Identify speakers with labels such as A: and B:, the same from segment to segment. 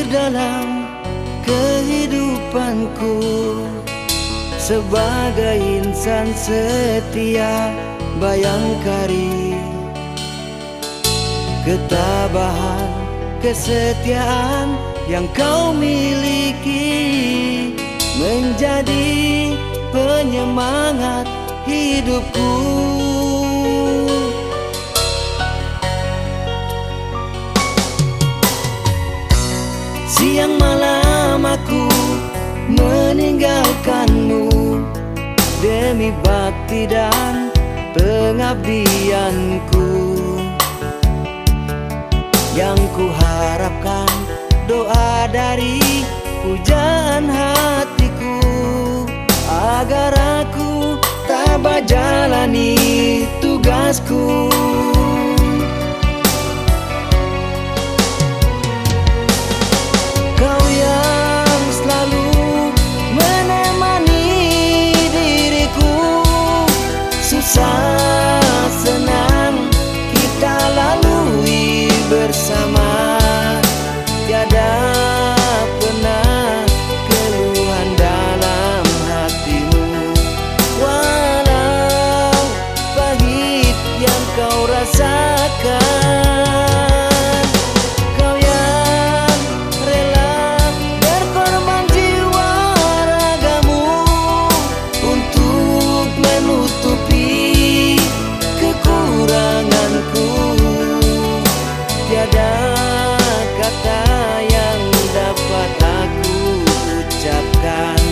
A: hadir dalam kehidupanku sebagai insan setia Bayangkari. Ketabahan, kesetiaan yang kau miliki menjadi penyemangat hidupku. Siang malam aku meninggalkanmu demi bakti dan pengabdianku. Yang kuharapkan doa dari pujaan hatiku agar aku tabah jalani tugasku. Kau yang selalu menemani diriku, susah senang kita lalui bersama. Tiada pernah keluhan dalam hatimu, walau pahit yang kau rasakan. Kau yang rela berkorban jiwa ragamu untuk menutupi kekuranganku. Tiada kata yang dapat aku ucapkan,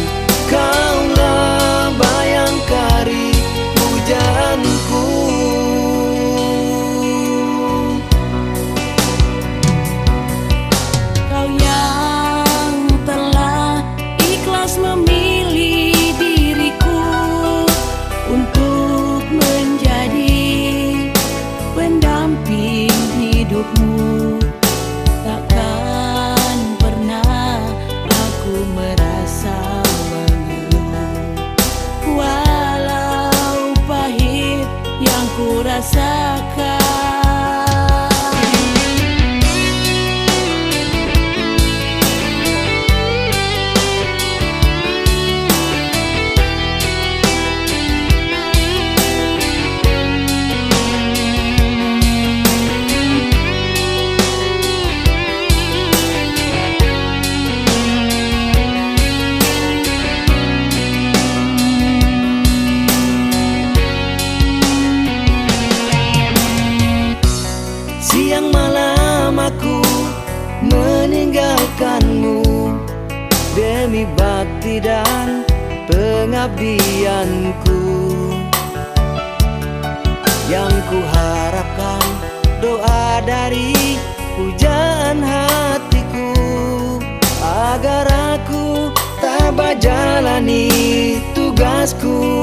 A: kaulah Bayangkari pujaanku.
B: Kau yang telah ikhlas memilih diriku untuk menjadi pendamping hidupmu. Takkan pernah aku merasa mengeluh, walau pahit yang ku rasakan.
A: Siang malam aku meninggalkanmu demi bakti dan pengabdianku. Yang kuharapkan doa dari pujaan hatiku agar aku tabah jalani tugasku.